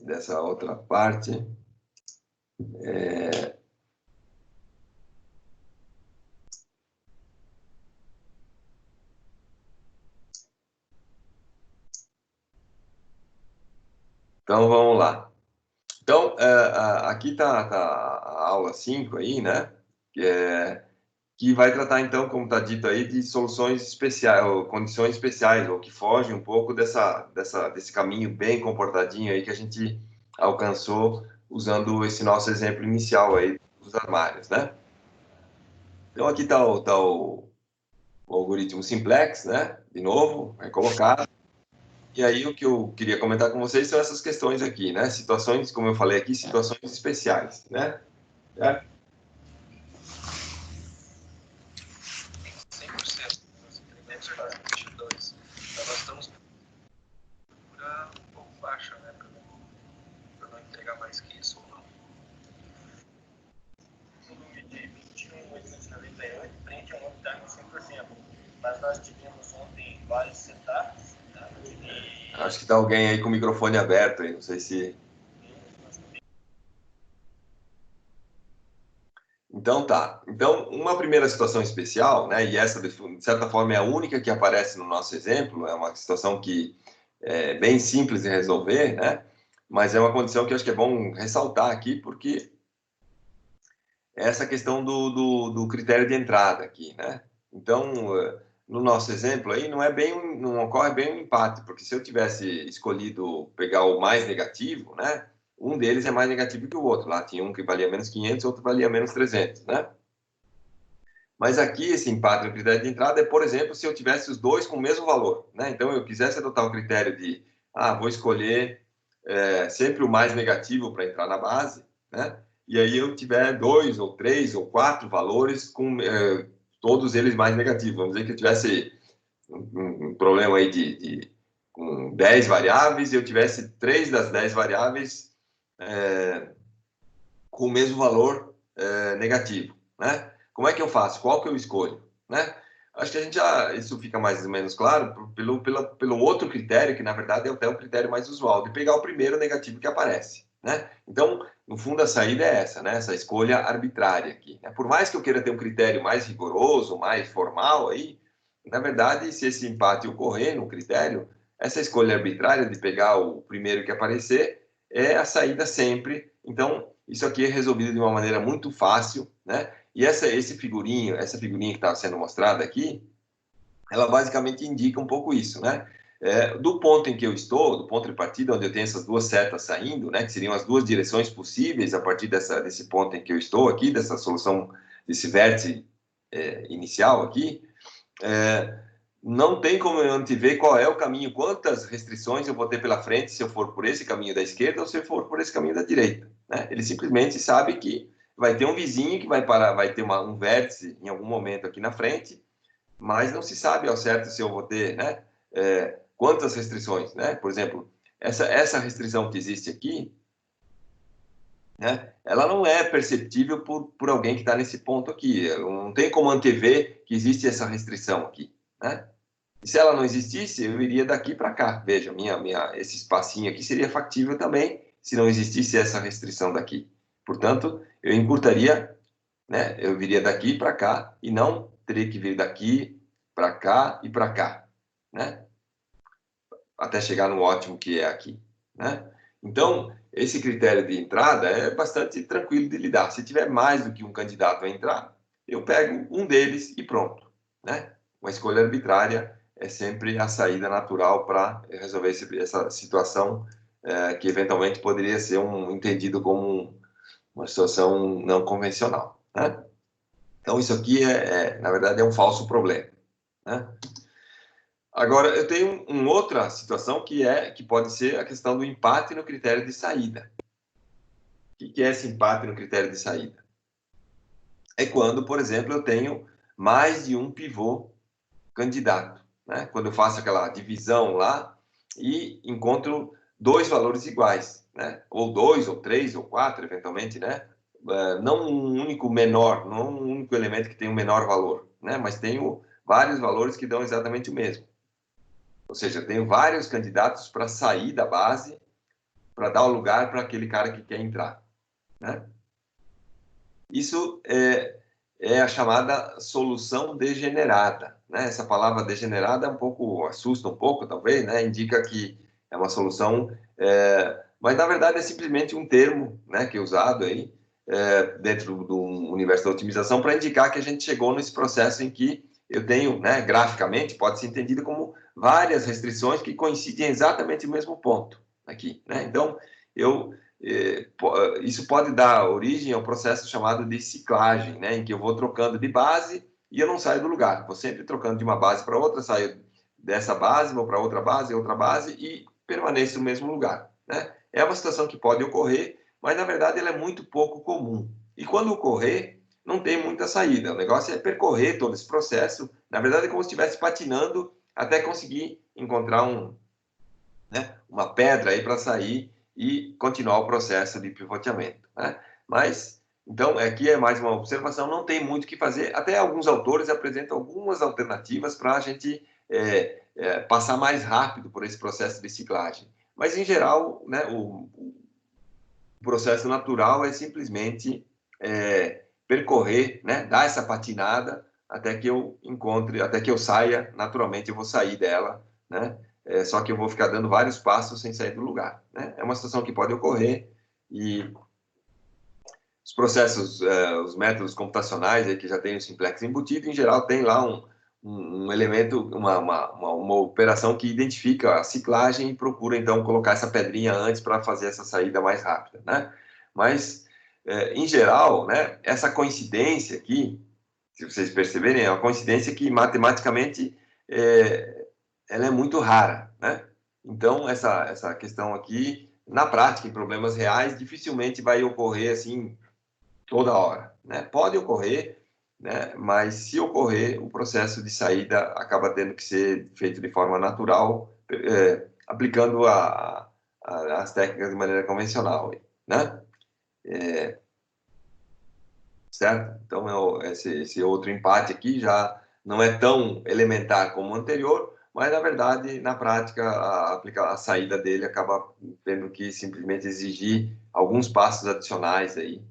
dessa outra parte. Então, vamos lá. Então, aqui está a aula 5 aí, né? Que vai tratar, então, como está dito aí, de soluções especiais, ou condições especiais, ou que fogem um pouco desse caminho bem comportadinho aí que a gente alcançou usando esse nosso exemplo inicial aí dos armários, né? Então, aqui está o algoritmo simplex, né? De novo, vai colocar. E aí, o que eu queria comentar com vocês são essas questões aqui, né? Situações, como eu falei aqui, situações especiais, né? Certo? 100%. Os incrementos para 22. Então, nós estamos um pouco baixa, né? Para não entregar mais que isso ou não. O volume de 21.898 frente a um uptime de 100%. Mas nós tivemos ontem vários setups. Tá? Acho que está alguém aí com o microfone aberto aí, não sei se... Então tá. Então, uma primeira situação especial, né, e essa de certa forma é a única que aparece no nosso exemplo, é uma situação que é bem simples de resolver, né, mas é uma condição que eu acho que é bom ressaltar aqui, porque é essa questão do critério de entrada aqui, né. Então, no nosso exemplo aí, não ocorre bem um empate, porque se eu tivesse escolhido pegar o mais negativo, né, um deles é mais negativo que o outro. Lá tinha um que valia menos 500, outro valia menos 300, né? Mas aqui, esse empate no critério de entrada é, por exemplo, se eu tivesse os dois com o mesmo valor, né? Então, eu quisesse adotar o critério de, vou escolher sempre o mais negativo para entrar na base, né? E aí eu tiver 2 ou 3 ou 4 valores com todos eles mais negativos. Vamos dizer que eu tivesse um problema aí com 10 variáveis e eu tivesse 3 das 10 variáveis com o mesmo valor negativo, né? Como é que eu faço? Qual que eu escolho, né? Acho que isso fica mais ou menos claro pelo outro critério, que na verdade é até o critério mais usual, de pegar o primeiro negativo que aparece, né? Então, no fundo, a saída é essa, né? Essa escolha arbitrária aqui, né? Por mais que eu queira ter um critério mais rigoroso, mais formal aí, na verdade, se esse empate ocorrer no critério, essa escolha arbitrária de pegar o primeiro que aparecer é a saída sempre. Então, isso aqui é resolvido de uma maneira muito fácil, né? E essa figurinha que está sendo mostrada aqui, ela basicamente indica um pouco isso, né? Do ponto em que eu estou, do ponto de partida, onde eu tenho essas duas setas saindo, né? Que seriam as duas direções possíveis a partir desse ponto em que eu estou aqui, dessa solução, desse vértice inicial aqui, não tem como eu antever qual é o caminho, quantas restrições eu vou ter pela frente se eu for por esse caminho da esquerda ou se eu for por esse caminho da direita, né? Ele simplesmente sabe que vai ter um vizinho que vai parar, vai ter um vértice em algum momento aqui na frente, mas não se sabe ao certo se eu vou ter, né, quantas restrições, né? Por exemplo, essa restrição que existe aqui, né, ela não é perceptível por alguém que está nesse ponto aqui. Não tem como antever que existe essa restrição aqui, né? E se ela não existisse, eu iria daqui para cá. Veja, esse espacinho aqui seria factível também se não existisse essa restrição daqui. Portanto, eu encurtaria, né? Eu viria daqui para cá e não teria que vir daqui para cá e para cá, né? Até chegar no ótimo que é aqui, né? Então, esse critério de entrada é bastante tranquilo de lidar. Se tiver mais do que um candidato a entrar, eu pego um deles e pronto, né? Uma escolha arbitrária é sempre a saída natural para resolver essa situação que eventualmente poderia ser entendido como uma situação não convencional, né? Então, isso aqui, na verdade, é um falso problema, né? Agora, eu tenho uma outra situação que pode ser a questão do empate no critério de saída. O que é esse empate no critério de saída? É quando, por exemplo, eu tenho mais de um pivô candidato, né? Quando eu faço aquela divisão lá e encontro dois valores iguais, né? Ou dois, ou três, ou quatro, eventualmente, né? Não um único menor, não um único elemento que tem um menor valor, né? Mas tenho vários valores que dão exatamente o mesmo. Ou seja, eu tenho vários candidatos para sair da base para dar o lugar para aquele cara que quer entrar, né? Isso é a chamada solução degenerada, né? Essa palavra degenerada um pouco assusta um pouco, talvez, né? Indica que é uma solução, mas na verdade é simplesmente um termo, né, que é usado aí dentro do universo da otimização para indicar que a gente chegou nesse processo em que eu tenho, né, graficamente, pode ser entendido como várias restrições que coincidem exatamente no mesmo ponto aqui, né? Então, isso pode dar origem ao processo chamado de ciclagem, né, em que eu vou trocando de base e eu não saio do lugar. Vou sempre trocando de uma base para outra, saio dessa base, vou para outra base e permaneço no mesmo lugar, né? É uma situação que pode ocorrer, mas na verdade ela é muito pouco comum. E quando ocorrer, não tem muita saída. O negócio é percorrer todo esse processo. Na verdade, é como se estivesse patinando até conseguir encontrar uma pedra aí para sair e continuar o processo de pivoteamento, né? Mas, então, aqui é mais uma observação, não tem muito o que fazer. Até alguns autores apresentam algumas alternativas para a gente passar mais rápido por esse processo de ciclagem. Mas, em geral, né, o processo natural é simplesmente percorrer, né, dar essa patinada até que eu encontre, até que eu saia, naturalmente eu vou sair dela, né? Só que eu vou ficar dando vários passos sem sair do lugar, né? É uma situação que pode ocorrer e os processos, os métodos computacionais aí que já tem o simplex embutido, em geral tem lá um elemento, uma operação que identifica a ciclagem e procura então colocar essa pedrinha antes para fazer essa saída mais rápida, né? Mas em geral, né, essa coincidência aqui, se vocês perceberem, é uma coincidência que matematicamente ela é muito rara, né? Então essa questão aqui, na prática, em problemas reais, dificilmente vai ocorrer assim toda hora, né? Pode ocorrer, né? Mas se ocorrer, o processo de saída acaba tendo que ser feito de forma natural, aplicando as técnicas de maneira convencional, né? Certo? Então, esse outro empate aqui já não é tão elementar como o anterior, mas, na verdade, na prática, a saída dele acaba tendo que simplesmente exigir alguns passos adicionais aí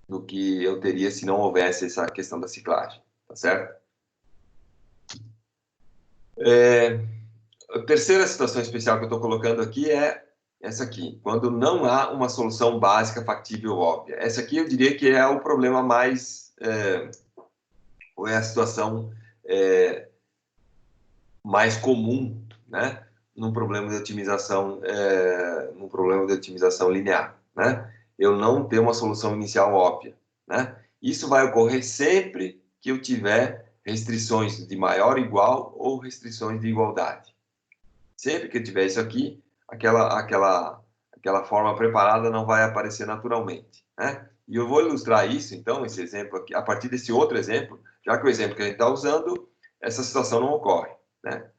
do que eu teria se não houvesse essa questão da ciclagem, tá certo? A terceira situação especial que eu estou colocando aqui é essa aqui, quando não há uma solução básica, factível, óbvia. Essa aqui eu diria que é o problema mais, ou é a situação mais comum, né, num problema de otimização, linear, né? Eu não ter uma solução inicial óbvia, né? Isso vai ocorrer sempre que eu tiver restrições de maior ou igual ou restrições de igualdade. Sempre que eu tiver isso aqui, aquela forma preparada não vai aparecer naturalmente, né? E eu vou ilustrar isso, então, esse exemplo aqui, a partir desse outro exemplo, já que o exemplo que a gente está usando, essa situação não ocorre, né?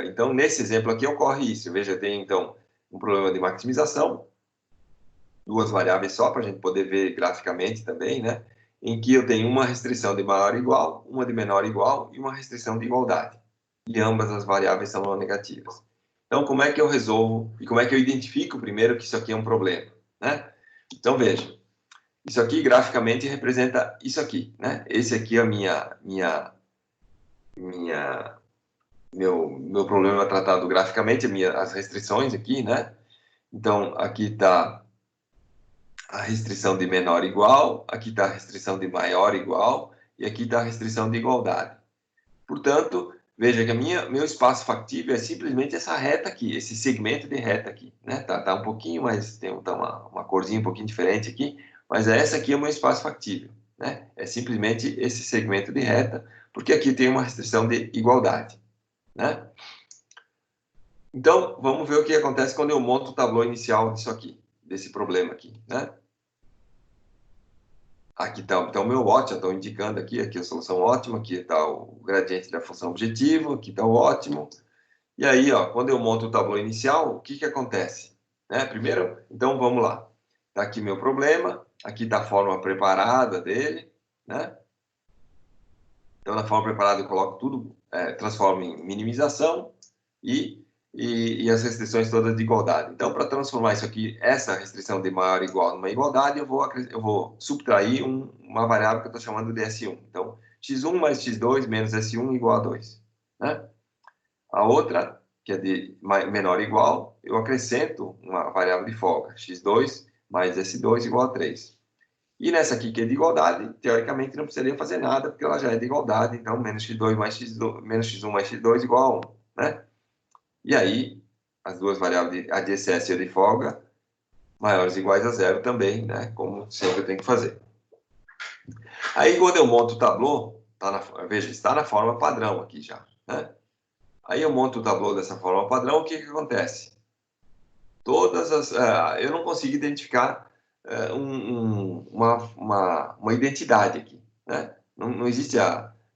Então, nesse exemplo aqui, ocorre isso. Veja, eu tenho, então, um problema de maximização, duas variáveis só, para a gente poder ver graficamente também, né? Em que eu tenho uma restrição de maior ou igual, uma de menor ou igual e uma restrição de igualdade. E ambas as variáveis são não negativas. Então, como é que eu resolvo e como é que eu identifico primeiro que isso aqui é um problema, né? Então, veja, isso aqui graficamente representa isso aqui, né? Esse aqui é a meu problema tratado graficamente, as restrições aqui, né? Então, aqui está a restrição de menor igual, aqui está a restrição de maior igual, e aqui está a restrição de igualdade. Portanto, veja que meu espaço factível é simplesmente essa reta aqui, esse segmento de reta aqui, né? Tá um pouquinho mais, tem uma corzinha um pouquinho diferente aqui, mas essa aqui é o meu espaço factível, né? É simplesmente esse segmento de reta, porque aqui tem uma restrição de igualdade, né? Então, vamos ver o que acontece quando eu monto o tabuleiro inicial disso aqui, desse problema aqui, né? Aqui está o meu ótimo, estou indicando aqui a solução ótima, aqui está o gradiente da função objetivo, aqui está o ótimo. E aí, ó, quando eu monto o tabuleiro inicial, o que acontece? Né? Primeiro, então, vamos lá. Está aqui meu problema, aqui está a forma preparada dele, né? Então, na forma preparada, eu coloco tudo, transformo em minimização e e as restrições todas de igualdade. Então, para transformar isso aqui, essa restrição de maior ou igual numa igualdade, eu vou subtrair uma variável que eu estou chamando de S1. Então, x1 mais x2 menos S1 igual a 2. Né? A outra, que é de menor ou igual, eu acrescento uma variável de folga, x2 mais S2 igual a 3. E nessa aqui, que é de igualdade, teoricamente não precisaria fazer nada, porque ela já é de igualdade, então menos x2 mais x2, menos x1 mais x2 igual a 1. Né? E aí, as duas variáveis, a de excesso e a de folga, maiores ou iguais a zero também, né? Como sempre eu tenho que fazer. Aí, quando eu monto o tablô, veja, está na forma padrão aqui já, né? Aí eu monto o tablô dessa forma padrão, o que acontece? Eu não consigo identificar uma identidade aqui, né? Não existe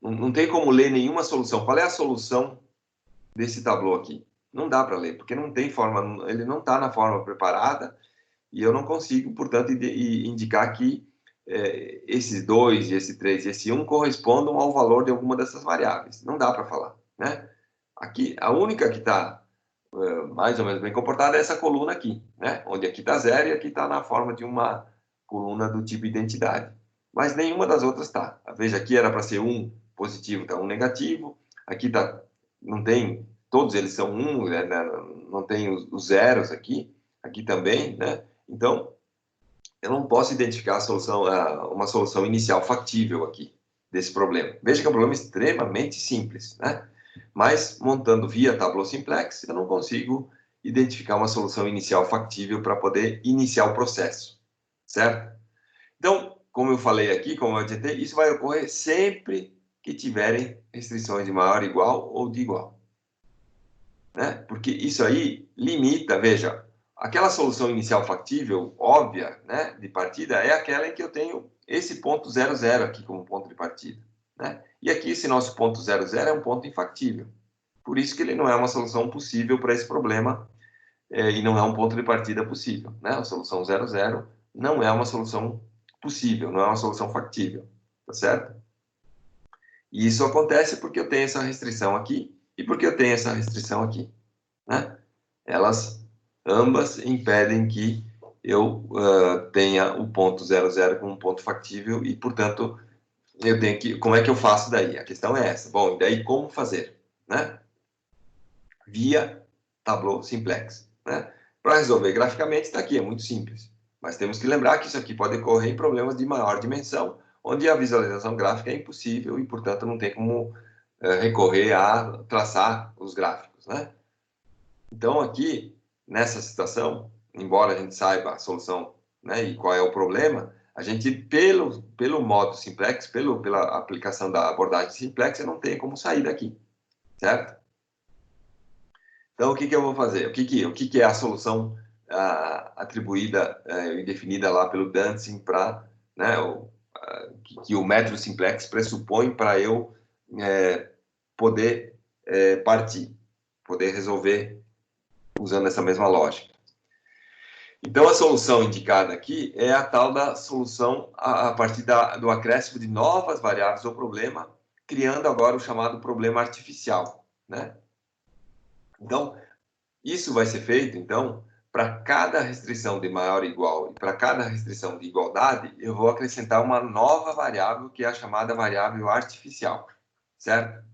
não tem como ler nenhuma solução. Qual é a solução desse tablô aqui? Não dá para ler, porque não tem forma, ele não está na forma preparada e eu não consigo, portanto, indicar que esses 2, esse 3 e esse 1 correspondam ao valor de alguma dessas variáveis. Não dá para falar, né? Aqui, a única que está mais ou menos bem comportada é essa coluna aqui, né? Onde aqui está zero e aqui está na forma de uma coluna do tipo identidade. Mas nenhuma das outras está. Veja, aqui era para ser 1 positivo, está 1 negativo. Aqui tá, não tem, todos eles são 1, né? Não tem os zeros aqui. Aqui também, né? Então, eu não posso identificar uma solução inicial factível aqui desse problema. Veja que é um problema extremamente simples, né? Mas, montando via Tableau Simplex, eu não consigo identificar uma solução inicial factível para poder iniciar o processo, certo? Então, como eu falei aqui, como eu adiantei, isso vai ocorrer sempre que tiverem restrições de maior igual ou de igual, né? Porque isso aí limita, veja, aquela solução inicial factível, óbvia, né, de partida, é aquela em que eu tenho esse ponto 00 aqui como ponto de partida, né? E aqui esse nosso ponto 00 é um ponto infactível. Por isso que ele não é uma solução possível para esse problema e não é um ponto de partida possível, né? A solução 00 não é uma solução possível, não é uma solução factível, tá certo? E isso acontece porque eu tenho essa restrição aqui e porque eu tenho essa restrição aqui, né? Elas ambas impedem que eu tenha o ponto 00 como um ponto factível e, portanto, eu tenho que... Como é que eu faço daí? A questão é essa. Bom, e daí como fazer, né? Via Tableau Simplex, né? Para resolver graficamente, está aqui, é muito simples. Mas temos que lembrar que isso aqui pode ocorrer em problemas de maior dimensão, onde a visualização gráfica é impossível e, portanto, não tem como recorrer a traçar os gráficos, né? Então, aqui, nessa situação, embora a gente saiba a solução, né, e qual é o problema, a gente, pelo modo simplex, pela aplicação da abordagem simplex, eu não tenho como sair daqui, certo? Então, o que eu vou fazer? O que é a solução atribuída e definida lá pelo Dancing para, né, que o método simplex pressupõe para eu poder partir, poder resolver usando essa mesma lógica. Então, a solução indicada aqui é a tal da solução a partir do acréscimo de novas variáveis ao problema, criando agora o chamado problema artificial, né? Então, isso vai ser feito, então, para cada restrição de maior ou igual e para cada restrição de igualdade, eu vou acrescentar uma nova variável, que é a chamada variável artificial, certo?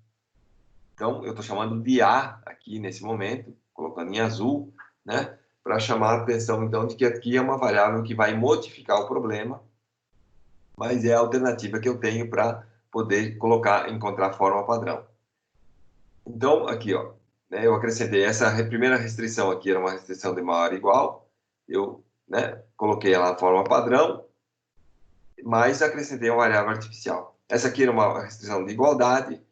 Então, eu estou chamando de A aqui nesse momento, colocando em azul, né? Para chamar a atenção, então, de que aqui é uma variável que vai modificar o problema, mas é a alternativa que eu tenho para poder encontrar a forma padrão. Então, aqui, ó, né, eu acrescentei essa primeira restrição aqui, era uma restrição de maior ou igual, eu, né, coloquei ela na forma padrão, mas acrescentei uma variável artificial. Essa aqui era uma restrição de igualdade,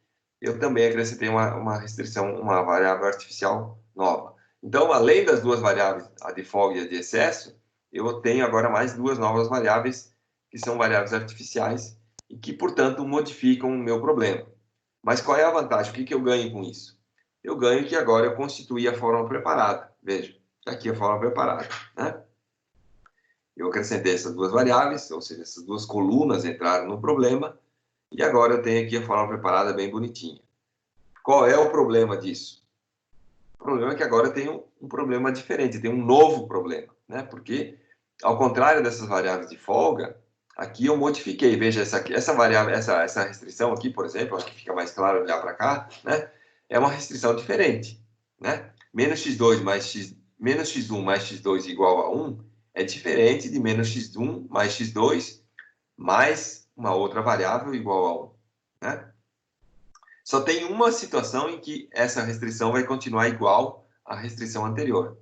eu também acrescentei uma restrição, uma variável artificial nova. Então, além das duas variáveis, a de folga e a de excesso, eu tenho agora mais duas novas variáveis, que são variáveis artificiais, e que, portanto, modificam o meu problema. Mas qual é a vantagem? O que eu ganho com isso? Eu ganho que agora eu constituí a forma preparada. Veja, está aqui a forma preparada, né? Eu acrescentei essas duas variáveis, ou seja, essas duas colunas entraram no problema, e agora eu tenho aqui a forma preparada bem bonitinha. Qual é o problema disso? O problema é que agora eu tenho um problema diferente, tem um novo problema, né? Porque, ao contrário dessas variáveis de folga, aqui eu modifiquei. Veja, essa variável, essa restrição aqui, por exemplo, acho que fica mais claro olhar para cá, né? É uma restrição diferente, né? Menos x2 mais menos x1 mais x2 igual a 1 é diferente de menos x1 mais x2 mais uma outra variável igual a 1, né? Só tem uma situação em que essa restrição vai continuar igual à restrição anterior.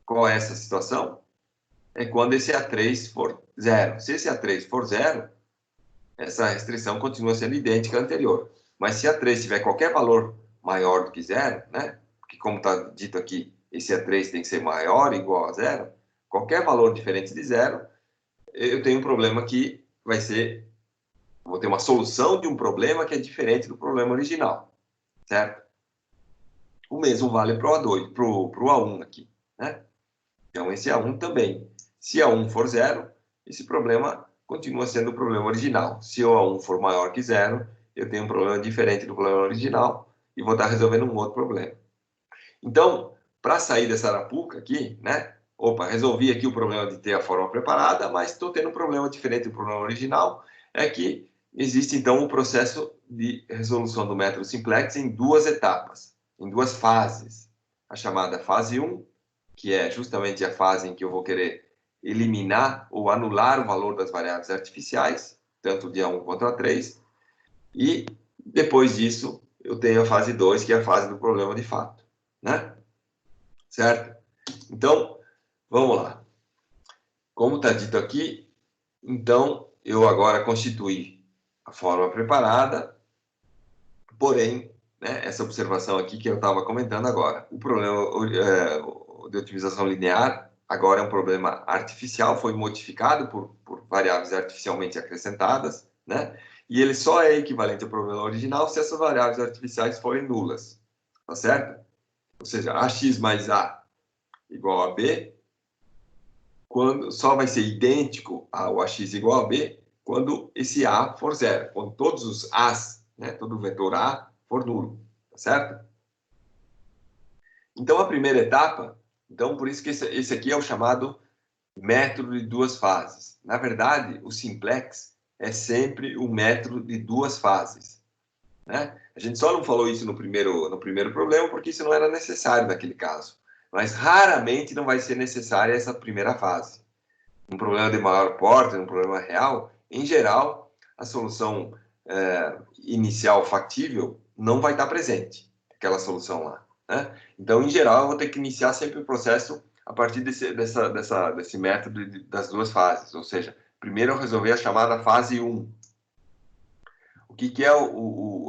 Qual é essa situação? É quando esse A3 for zero. Se esse A3 for zero, essa restrição continua sendo idêntica à anterior. Mas se A3 tiver qualquer valor maior do que zero, né? Porque como está dito aqui, esse A3 tem que ser maior ou igual a zero, qualquer valor diferente de zero, eu tenho um problema que vai ser, vou ter uma solução de um problema que é diferente do problema original, certo? O mesmo vale para o A2, para o A1 aqui, né? Então, esse A1 também. Se A1 for zero, esse problema continua sendo o problema original. Se o A1 for maior que zero, eu tenho um problema diferente do problema original e vou estar resolvendo um outro problema. Então, para sair dessa arapuca aqui, né? Opa, resolvi aqui o problema de ter a forma preparada, mas estou tendo um problema diferente do problema original, é que existe, então, um processo de resolução do método simplex em duas etapas, em duas fases. A chamada fase 1, que é justamente a fase em que eu vou querer eliminar ou anular o valor das variáveis artificiais, tanto de A1 quanto A3, e depois disso eu tenho a fase 2, que é a fase do problema de fato, né? Certo? Então, vamos lá. Como está dito aqui, então eu agora constituí a forma preparada, porém, né, essa observação aqui que eu estava comentando agora, o problema de otimização linear agora é um problema artificial, foi modificado por variáveis artificialmente acrescentadas, né? E ele só é equivalente ao problema original se essas variáveis artificiais forem nulas, tá certo? Ou seja, ax mais a igual a b, quando só vai ser idêntico ao ax igual a b quando esse a for zero, quando todos os a's, né, todo o vetor a for nulo, tá certo? Então, a primeira etapa, então, por isso que esse aqui é o chamado método de duas fases. Na verdade, o simplex é sempre o método de duas fases, né? A gente só não falou isso no primeiro problema porque isso não era necessário naquele caso. Mas raramente não vai ser necessária essa primeira fase. Um problema de maior porte, um problema real, em geral, a solução inicial factível não vai estar presente, aquela solução lá, né? Então, em geral, eu vou ter que iniciar sempre o processo a partir desse método das duas fases. Ou seja, primeiro eu resolver a chamada fase 1. O que é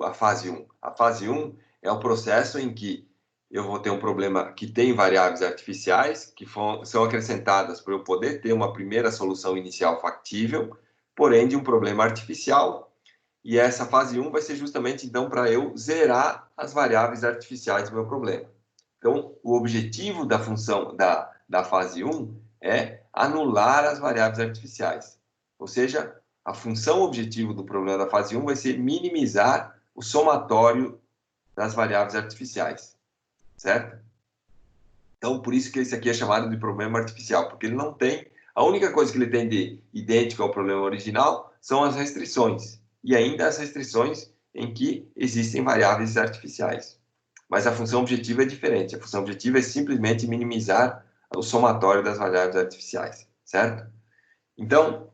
a fase 1? A fase 1 é o processo em que eu vou ter um problema que tem variáveis artificiais que são acrescentadas para eu poder ter uma primeira solução inicial factível, porém de um problema artificial. E essa fase 1 vai ser justamente, então, para eu zerar as variáveis artificiais do meu problema. Então, o objetivo da função da fase 1 é anular as variáveis artificiais. Ou seja, a função objetivo do problema da fase 1 vai ser minimizar o somatório das variáveis artificiais, certo? Então, por isso que esse aqui é chamado de problema artificial, porque ele não tem... A única coisa que ele tem de idêntico ao problema original são as restrições, e ainda as restrições em que existem variáveis artificiais. Mas a função objetiva é diferente. A função objetiva é simplesmente minimizar o somatório das variáveis artificiais, certo? Então,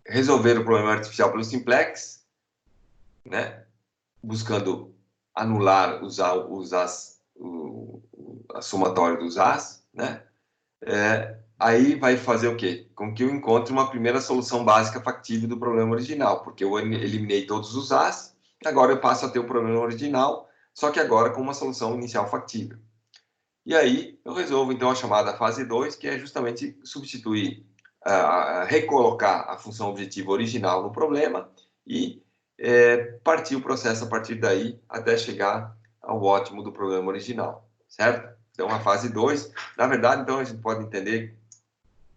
resolver o problema artificial pelo simplex, né? Buscando anular a somatória dos A's, né? Aí vai fazer o quê? Com que eu encontre uma primeira solução básica factível do problema original, porque eu eliminei todos os A's, agora eu passo a ter o problema original, só que agora com uma solução inicial factível. E aí eu resolvo então a chamada fase 2, que é justamente substituir, recolocar a função objetiva original no problema e partir o processo a partir daí até chegar ao ótimo do problema original, certo? Então a fase 2, na verdade, então a gente pode entender,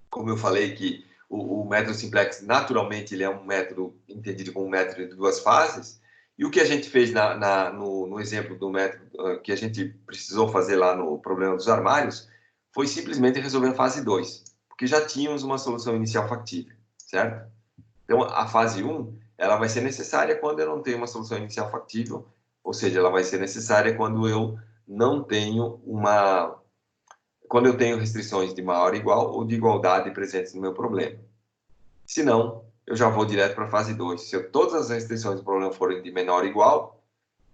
como eu falei, que o método simplex naturalmente ele é um método entendido como um método de duas fases, E o que a gente fez no exemplo do método que a gente precisou fazer lá no problema dos armários foi simplesmente resolver a fase 2, porque já tínhamos uma solução inicial factível, certo? Então, a fase 1, ela vai ser necessária quando eu não tenho uma solução inicial factível, ou seja, ela vai ser necessária quando eu não tenho quando eu tenho restrições de maior ou igual ou de igualdade presentes no meu problema. Se não, eu já vou direto para a fase 2. Se todas as restrições do problema forem de menor ou igual,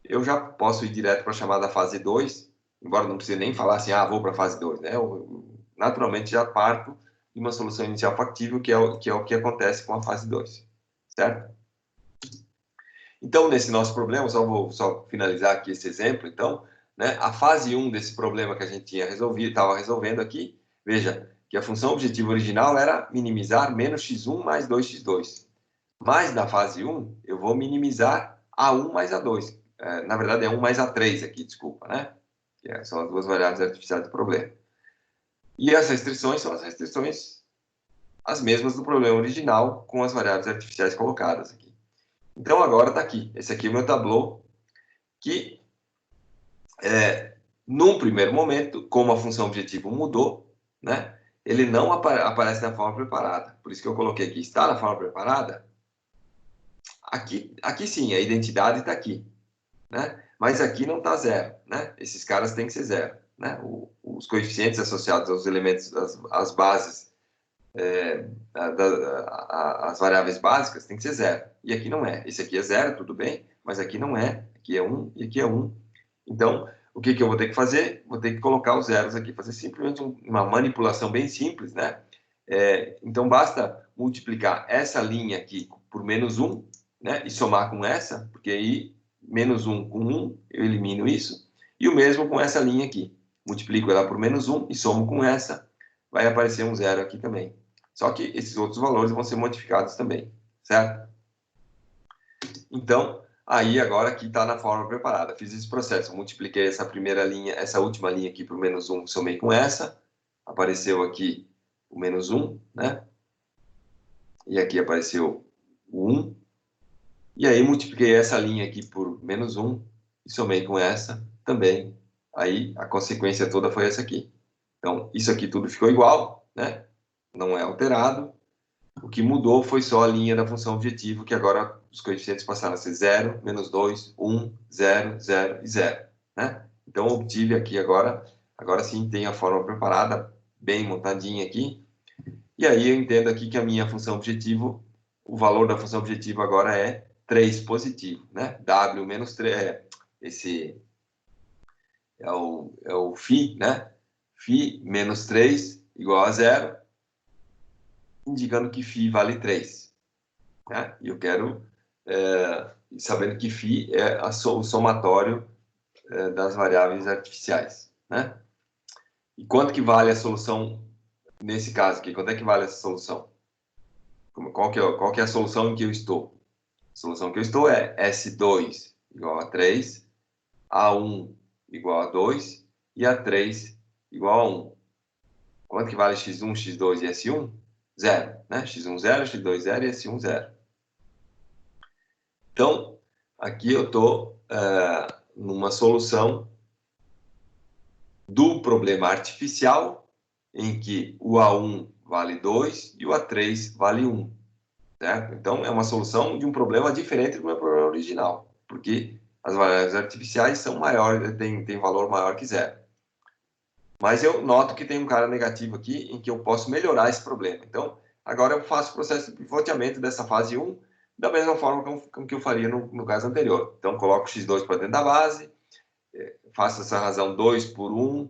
eu já posso ir direto para a chamada fase 2, embora não precise nem falar assim, vou para a fase 2, né? Eu, naturalmente já parto de uma solução inicial factível, que é o que acontece com a fase 2, certo? Então, nesse nosso problema, vou finalizar aqui esse exemplo, então, né, a fase 1 desse problema que a gente estava resolvendo aqui, veja que a função objetiva original era minimizar menos x1 mais 2x2. Mas na fase 1, eu vou minimizar A1 mais A2. Na verdade, é 1 mais A3 aqui, desculpa, né? Que são as duas variáveis artificiais do problema. E as restrições são as restrições as mesmas do problema original, com as variáveis artificiais colocadas aqui. Então, agora está aqui. Esse aqui é o meu tableau, que, num primeiro momento, como a função objetivo mudou, né, ele não aparece na forma preparada. Por isso que eu coloquei aqui, está na forma preparada. Aqui sim, a identidade está aqui, né? Mas aqui não está zero, né? Esses caras têm que ser zero, né? Os coeficientes associados aos elementos, às bases, as variáveis básicas têm que ser zero. E aqui não é. Esse aqui é zero, tudo bem, mas aqui não é. Aqui é 1 e aqui é 1. Então, o que eu vou ter que fazer? Vou ter que colocar os zeros aqui, fazer simplesmente uma manipulação bem simples, né? Então, basta multiplicar essa linha aqui por menos 1, né? E somar com essa, porque aí menos 1 com 1, eu elimino isso. E o mesmo com essa linha aqui. Multiplico ela por menos 1 e somo com essa, vai aparecer um zero aqui também. Só que esses outros valores vão ser modificados também, certo? Então, aí agora aqui está na forma preparada. Fiz esse processo, multipliquei essa primeira linha, essa última linha aqui por menos 1, somei com essa, apareceu aqui o menos 1, né? E aqui apareceu o 1. E aí multipliquei essa linha aqui por menos 1 e somei com essa também. Aí a consequência toda foi essa aqui. Então, isso aqui tudo ficou igual, né? Não é alterado. O que mudou foi só a linha da função objetivo, que agora os coeficientes passaram a ser 0, menos 2, 1, 0, 0 e 0. Né? Então, obtive aqui agora sim tem a forma preparada, bem montadinha aqui. E aí eu entendo aqui que a minha função objetivo, o valor da função objetivo agora é 3 positivo. Né? W menos 3, esse é o φ, né? Φ menos 3 igual a 0. Indicando que φ vale 3. Né? E eu quero, sabendo que φ é o somatório das variáveis artificiais. Né? E quanto que vale a solução nesse caso aqui? Quanto é que vale essa solução? Qual que é a solução em que eu estou? A solução que eu estou é S2 igual a 3, A1 igual a 2 e A3 igual a 1. Quanto que vale x1, x2 e S1? 0, né? x1, 0, x2, 0 e S1, 0. Então, aqui eu estou numa solução do problema artificial, em que o A1 vale 2 e o A3 vale 1. Certo? Então, é uma solução de um problema diferente do meu problema original, porque as variáveis artificiais são maiores, têm valor maior que 0. Mas eu noto que tem um cara negativo aqui, em que eu posso melhorar esse problema. Então, agora eu faço o processo de pivoteamento dessa fase 1, da mesma forma com que eu faria no caso anterior. Então, coloco x2 para dentro da base, faço essa razão 2 por 1,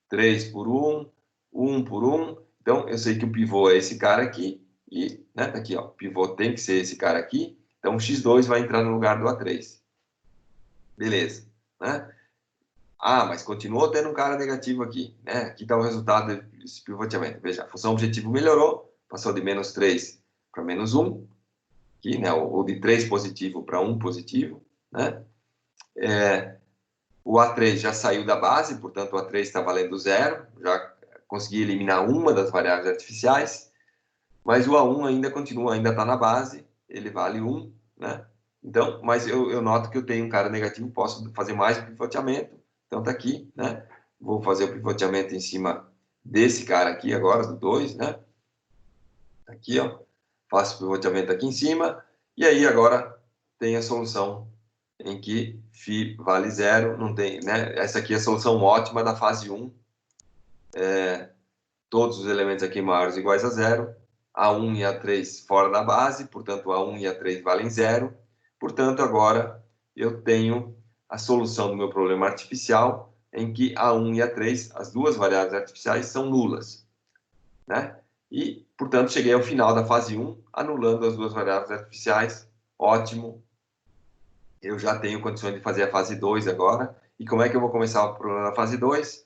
3 por 1, 1 por 1. Então, eu sei que o pivô é esse cara aqui, e, né, tá aqui, ó, o pivô tem que ser esse cara aqui, então o x2 vai entrar no lugar do A3. Beleza, né? Mas continuou tendo um cara negativo aqui, né? Aqui está o resultado desse pivoteamento. Veja, a função objetivo melhorou, passou de menos 3 para menos 1, aqui, né? Ou de 3 positivo para 1 positivo, né? O A3 já saiu da base, portanto o A3 está valendo 0, já consegui eliminar uma das variáveis artificiais, mas o A1 ainda continua, ainda está na base, ele vale 1, né? Então, mas eu noto que eu tenho um cara negativo, posso fazer mais pivoteamento. Então, tá aqui, né? Vou fazer o pivoteamento em cima desse cara aqui agora, do 2, né? Aqui, ó. Faço o pivoteamento aqui em cima. E aí, agora, tem a solução em que φ vale 0. Não tem, né? Essa aqui é a solução ótima da fase 1. Todos os elementos aqui maiores ou iguais a 0. A1 e A3 fora da base. Portanto, A1 e A3 valem 0. Portanto, agora eu tenho a solução do meu problema artificial, em que A1 e A3, as duas variáveis artificiais, são nulas, né? E, portanto, cheguei ao final da fase 1, anulando as duas variáveis artificiais. Ótimo. Eu já tenho condições de fazer a fase 2 agora. E como é que eu vou começar o problema na fase 2?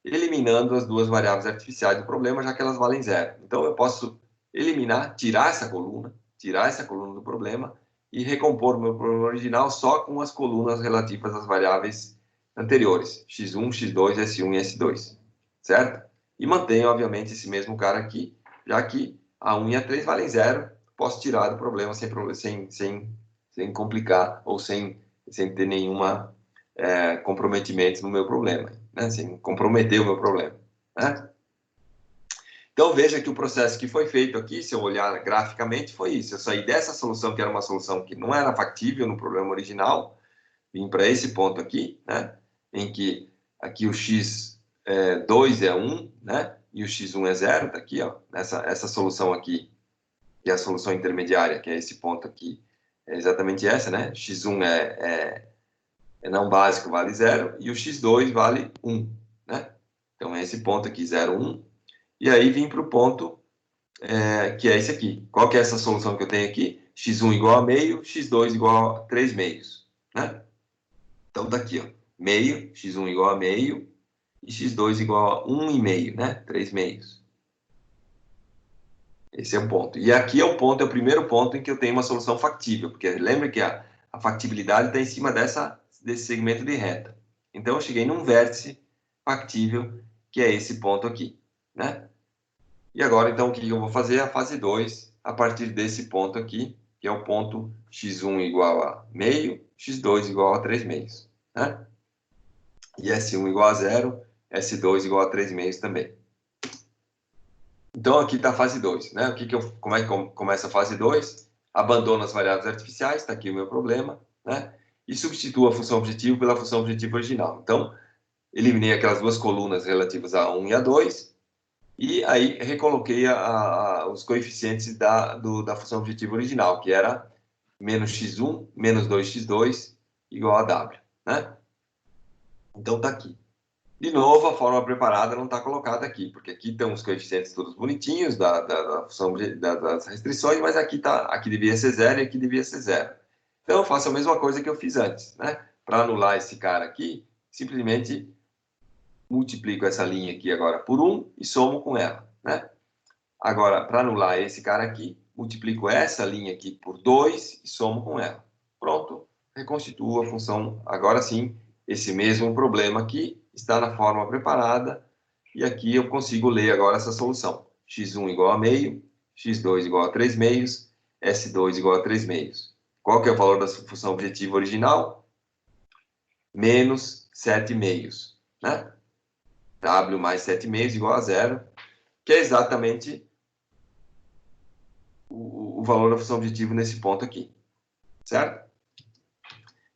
Eliminando as duas variáveis artificiais do problema, já que elas valem 0. Então, eu posso eliminar, tirar essa coluna do problema e recompor o meu problema original só com as colunas relativas às variáveis anteriores, x1, x2, s1 e s2, certo? E mantenho, obviamente, esse mesmo cara aqui, já que a1 e a3 valem 0, posso tirar do problema sem complicar ou sem ter nenhuma comprometimento no meu problema, né? Sem comprometer o meu problema, né? Então, veja que o processo que foi feito aqui, se eu olhar graficamente, foi isso. Eu saí dessa solução, que era uma solução que não era factível no problema original, vim para esse ponto aqui, né? Em que aqui o x2 é 1, né? E o x1 é 0, tá aqui, ó. Essa solução aqui, que é a solução intermediária, que é esse ponto aqui, é exatamente essa, né? x1 é não básico, vale 0, e o x2 vale 1, né? Então, é esse ponto aqui, 0, 1. E aí, vim para o ponto que é esse aqui. Qual que é essa solução que eu tenho aqui? x1 igual a meio, x2 igual a 3 meios, né? Então, tá aqui, ó. Meio, x1 igual a meio, e x2 igual a 1,5, né? 3 meios. Esse é o ponto. E aqui é o ponto, é o primeiro ponto em que eu tenho uma solução factível, porque lembra que a factibilidade está em cima desse segmento de reta. Então, eu cheguei num vértice factível, que é esse ponto aqui, né? E agora, então, o que eu vou fazer? A fase 2, a partir desse ponto aqui, que é o ponto x1 igual a meio, x2 igual a 3 meios, né? E S1 igual a 0, S2 igual a 3 meios também. Então, aqui está a fase 2, né? Como é que começa a fase 2? Abandono as variáveis artificiais, está aqui o meu problema, né? E substituo a função objetivo pela função objetivo original. Então, eliminei aquelas duas colunas relativas a 1 e a 2, e aí recoloquei os coeficientes da função objetivo original, que era menos x1, menos 2x2, igual a w, né? Então, está aqui. De novo, a forma preparada não está colocada aqui, porque aqui estão os coeficientes todos bonitinhos da função das restrições, mas aqui devia ser 0 e aqui devia ser 0. Então, eu faço a mesma coisa que eu fiz antes, né? Para anular esse cara aqui, simplesmente multiplico essa linha aqui agora por 1 e somo com ela, né? Agora, para anular esse cara aqui, multiplico essa linha aqui por 2 e somo com ela. Pronto, reconstituo a função. Agora sim, esse mesmo problema aqui está na forma preparada, e aqui eu consigo ler agora essa solução. x1 igual a meio, x2 igual a 3 meios, s2 igual a 3 meios. Qual que é o valor da função objetiva original? Menos 7 meios, né? W mais 7 meios igual a 0, que é exatamente o valor da função objetiva nesse ponto aqui, certo?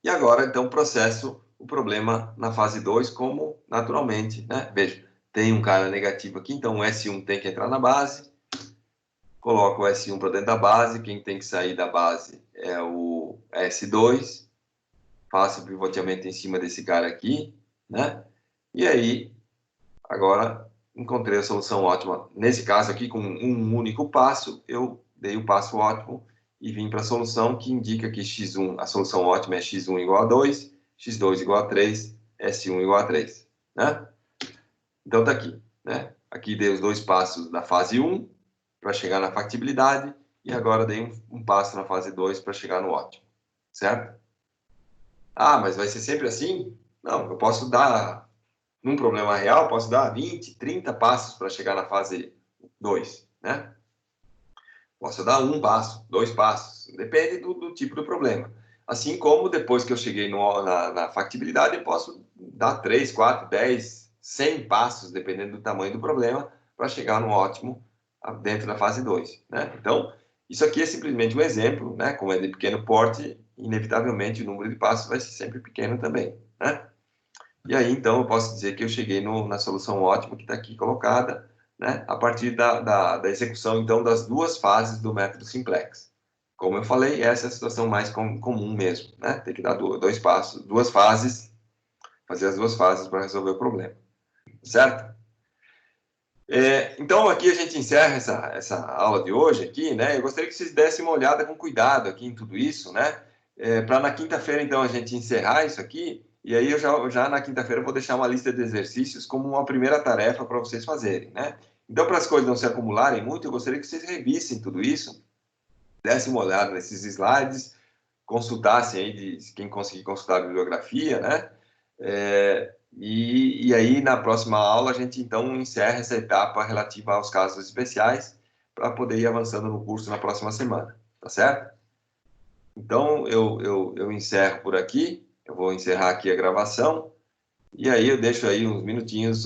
E agora, então, processo o problema na fase 2 como naturalmente, né? Veja, tem um cara negativo aqui, então o S1 tem que entrar na base, coloco o S1 para dentro da base, quem tem que sair da base é o S2, faço o pivoteamento em cima desse cara aqui, né? E aí, agora, encontrei a solução ótima. Nesse caso aqui, com um único passo, eu dei o passo ótimo e vim para a solução que indica que x1, a solução ótima é x1 igual a 2, x2 igual a 3, S1 igual a 3, né? Então, tá aqui, né? Aqui dei os dois passos da fase 1 para chegar na factibilidade e agora dei um passo na fase 2 para chegar no ótimo, certo? Ah, mas vai ser sempre assim? Não, eu posso dar, num problema real, posso dar 20, 30 passos para chegar na fase 2, né? Posso dar um passo, 2 passos, depende do tipo do problema. Assim como depois que eu cheguei na factibilidade, eu posso dar 3, 4, 10, 100 passos, dependendo do tamanho do problema, para chegar no ótimo dentro da fase 2, né? Então, isso aqui é simplesmente um exemplo, né? Como é de pequeno porte, inevitavelmente o número de passos vai ser sempre pequeno também, né? E aí, então, eu posso dizer que eu cheguei na solução ótima que está aqui colocada, né? A partir da execução, então, das duas fases do método simplex. Como eu falei, essa é a situação mais comum mesmo, né? Tem que dar dois passos, duas fases, fazer as duas fases para resolver o problema, certo? Então, aqui a gente encerra essa aula de hoje aqui, né? Eu gostaria que vocês dessem uma olhada com cuidado aqui em tudo isso, né? Para na quinta-feira, então, a gente encerrar isso aqui, e aí eu já na quinta-feira vou deixar uma lista de exercícios como uma primeira tarefa para vocês fazerem, né? Então, para as coisas não se acumularem muito, eu gostaria que vocês revissem tudo isso, dessem uma olhada nesses slides, consultassem aí, quem conseguir consultar a bibliografia, né? E aí, na próxima aula, a gente, então, encerra essa etapa relativa aos casos especiais para poder ir avançando no curso na próxima semana, tá certo? Então, eu encerro por aqui, eu vou encerrar aqui a gravação, e aí eu deixo aí uns minutinhos,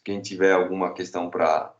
quem tiver alguma questão para